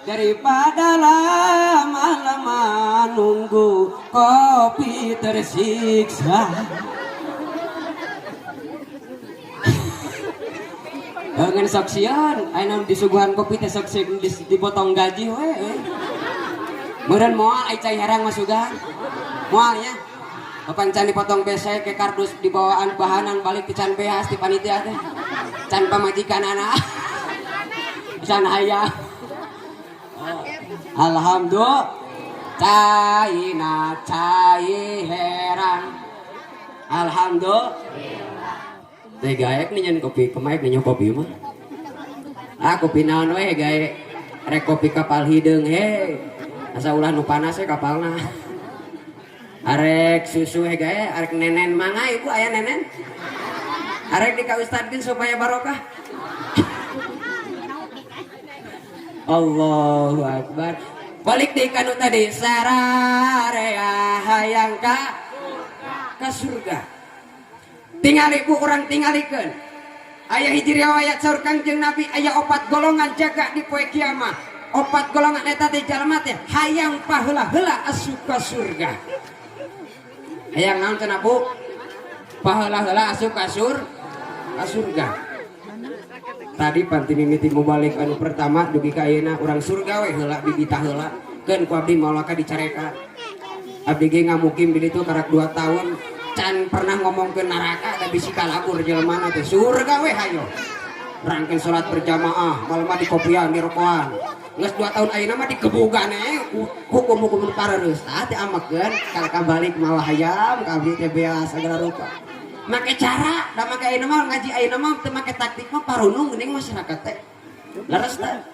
daripada lama-lama nunggu kopi tersiksa. Ngan saksian, ayeuna disuguhan kopi teh sok dipotong gaji we. Meureun moal ai cai herang masugan. Moal nya. Papancan dipotong besek ke kardus dibawaan bahanan balik ke can behas di panitia teh. Can pamajikanana. Can aya. Alhamdulillah. Caina cai herang. Alhamdulillah. Teh gaek nih nyen kopi kemaik nih kopi mah. Kopi naon we gaek rek kopi kapal hideung he. Asa ulah nu panas we kapalna. Arek susu he gaek arek nenen mangga ibu aya nenen. Arek dikaustadkeun supaya barokah. Allahu Akbar. Balik deui kanu tadi sararea hayang ka surga. Tingali bu orang tingalikeun. Aya hiji riwayat saur Kangjeng Nabi aya 4 golongan jaga di poe kiamat. 4 golongan eta teh jalma teh hayang paheula-heula asup ka surga. Hayang naon cenah Bu? Paheula-heula asup ka surga. Tadi panti mimiti mubalik anu pertama dugi ka ayeuna urang surga we heula bibitah heula. Keun ku abdi maulaka dicareka. Abdi ge ngamukim di ditu karak 2 tahun. Can pernah ngomong ke neraka ada bisi kalabur jelema teh surga we hayo. Rangkeun salat berjamaah malam di kopian di rokokan. Geus 2 tahun ayeuna mah dikebugan hukum-hukum parereus teh amakeun ka balik malah hayam ka abdi teh beas segala rupa. Make cara da make ayeuna mah ngaji ayeuna mah teu make taktik mah parunung geuning masyarakat teh. Leres teh.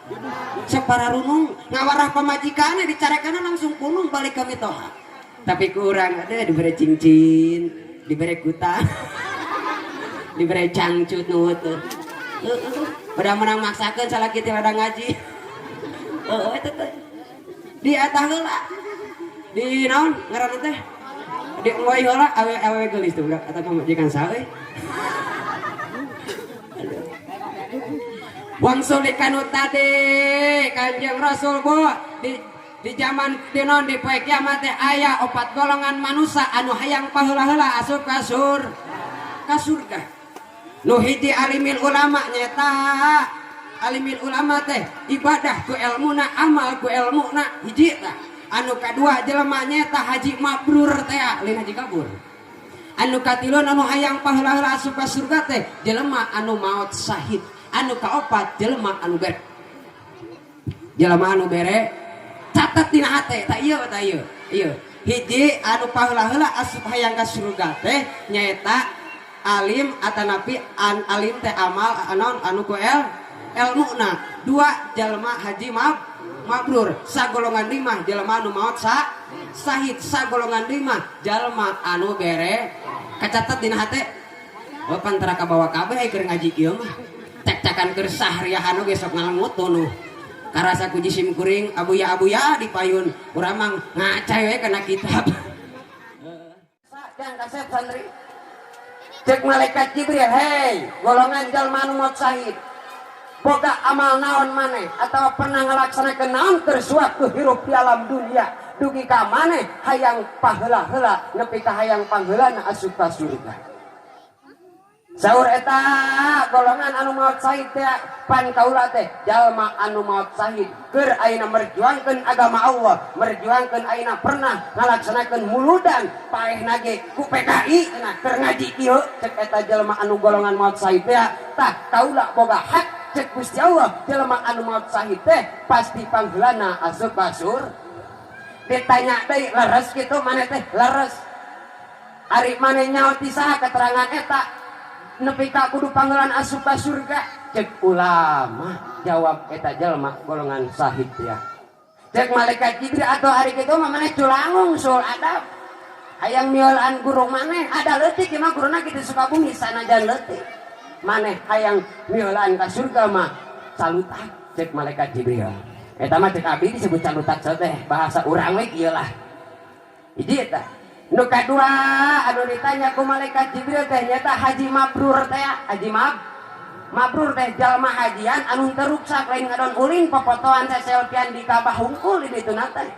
Sok pararunung ngawarah pamajikanna dicarekana langsung kunung balik ka mitoha. Tapi kurang ada diberi cincin, diberi kutang, diberi cangcut nuhut. Udah menang maksakan salah kita ada ngaji. Itu di atas heula, di naon ngaranna teh, di ngoy heula awe geulis tuh budak eta pamajikan sae. Wangsul kanu tadi Kanjeng Rasul Bu di zaman dinon di poe kiamat teh aya 4 golongan manusia anu hayang paheula-heula asup ka surga. Nu hiji alimil ulama nyata alimil ulama teh ibadah ku ilmuna amal ku ilmuna hiji tah. Anu kadua jelema nyata haji mabrur teh lain haji kabur. Anu katilu anu hayang paheula-heula asup ka surga teh jelema anu maot syahid. Anu kaopat jelema anu bere. Jelema anu bere catat dina hate tak ieu tak ieu. Hiji anu paheula-heula asup hayang ka surga teh nyaeta alim atanapi alim teh amal anu ku ilmuna. 2 jalma haji mabrur. Sagolongan 5 jalma anu maot sahid. Sagolongan 5 jalma anu bere kacatat dina hate. Oh pantara ka bawa kabeh keur ngaji kieu mah. Cek-cekan keur sahriah anu ge sok ngalengut nu. Karasa ku jisim kuring abuya di payun urang mah ngacai we kana kitab. Sajang kasep santri. Cek malaikat Jibril, "Hei, golongan jalma anu maot syahid. Boga amal naon maneh atawa pernah ngalaksanakeun naon keur suatu hirup di alam dunia dugi ka maneh hayang paheula-heula nepi ka hayang pangheulana asup ka surga." Saur eta golongan anu maot syahid teh pan kaula teh jalma anu maot syahid keur ayeuna merjuangkeun agama Allah, merjuangkeun ayeuna pernah ngalaksanakeun muludan paehna ge ku PKI cenah keur ngaji kieu cek eta jalma anu golongan maot syahid teh tah kaula boga hak cek Gusti Allah jalma anu maot syahid teh pasti pangheulana asup ka surga. Ditanya deui leres kitu maneh teh leres. Ari maneh nyaot ti saha keterangan eta nepi ka kudu panggilan asup ka surga cek ulama jawab eta jalma golongan syahid ya. Cek malaikat Jibril atau hari kitu mah maneh culangung sul adab hayang miolaan guru maneh ada leutik mah guruna kitu Sukabumi sanajan leutik maneh hayang miolaan ka surga mah salutak cek malaikat Jibril eta mah cek abdi disebut salutak teh bahasa urang we kieu lah hiji eta. Nu kadua anu ditanya ku malaikat Jibril teh nyata haji mabrur teh haji mabrur teh jalma hajian anu teruksak lain ngadon ulin popotoan teh selfiean di kabah hungkul di ditu teh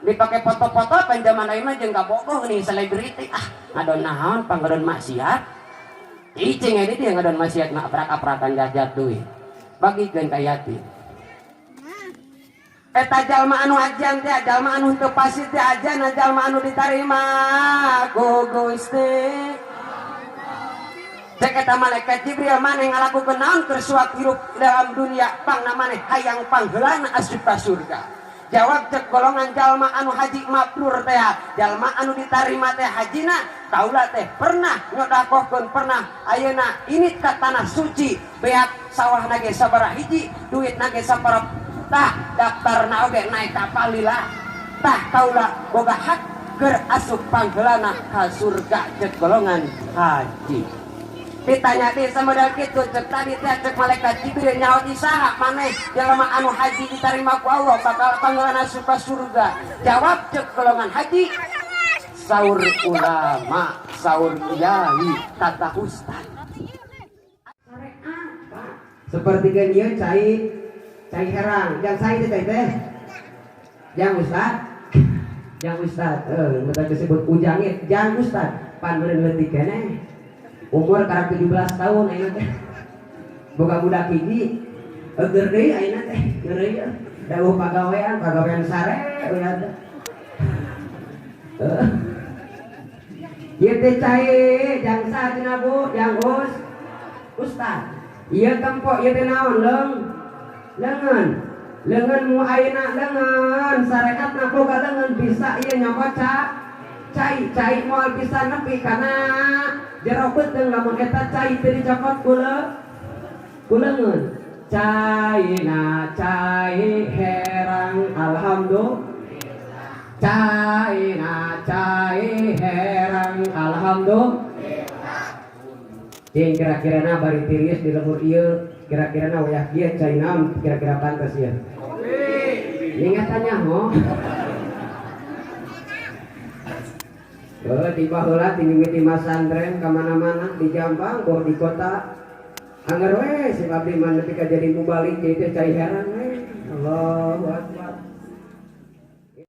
dipake foto-foto panjaman ayeuna mah jeung kabogoh nih selebriti ngadon naon panggadon maksiat icing ini dia ngadon maksiat ngaprak-aprakan jajat duit bagikeun ka yatim eta jalma anu ajan teh jalma anu teu pasti teh ajan jalma anu ditarima ku Gusti cek eta malaikat Jibril maneh ngalakukeun naon keur suak hirup dalam dunia pangna maneh hayang pangheulana asup ka surga jawab cek golongan jalma anu haji mabrur teh jalma anu ditarima teh hajina kaula teh pernah nyodakohkeun pernah ayeuna ini ka tanah suci beak sawah nage sabaraha hiji duit nage sabaraha tah daftarna oge naik kapal lila tah kaula boga hak keur asup pangheulana ka surga cek golongan haji ditanya teh samodal kitu cek tadi teh cek malaikat Jibril nyaho isaha maneh jalma anu haji diterima ku Allah bakal panggilan asup ka surga jawab cek golongan haji saur ulama saur kiai kata ustad seperti kan ieu cai herang yang saya teh yang ustad mudah disebut ujangit yang ustad pan meureun leutik keneh umur karang 17 tahun ayeuna teh boga budak hiji eueur deui ayeuna teh ngeureui dawuh pagawean sare ulah teh ieu teh cai jang saha cenah Bu jang ustad ieu tempo ieu teh naon leungeun mu ayeuna leungeun sareatna boga leungeun bisa ieu nyawa cai moal bisa nepi kana jero beuteung lamun eta cai teu dicokot ku leungeun cai herang alhamdulillah cai herang alhamdulillah jeung kira-kirana bari tiris di lemur ieu kira-kirana wayah kieu cai naon kira-kira pantes ieu ingatannya ho di baheula di mimiti masantren kamana-mana di Jampang boh di kota anggar we si abdi mah nepi ka jadi mubalik jadi cai heran we Allahu Akbar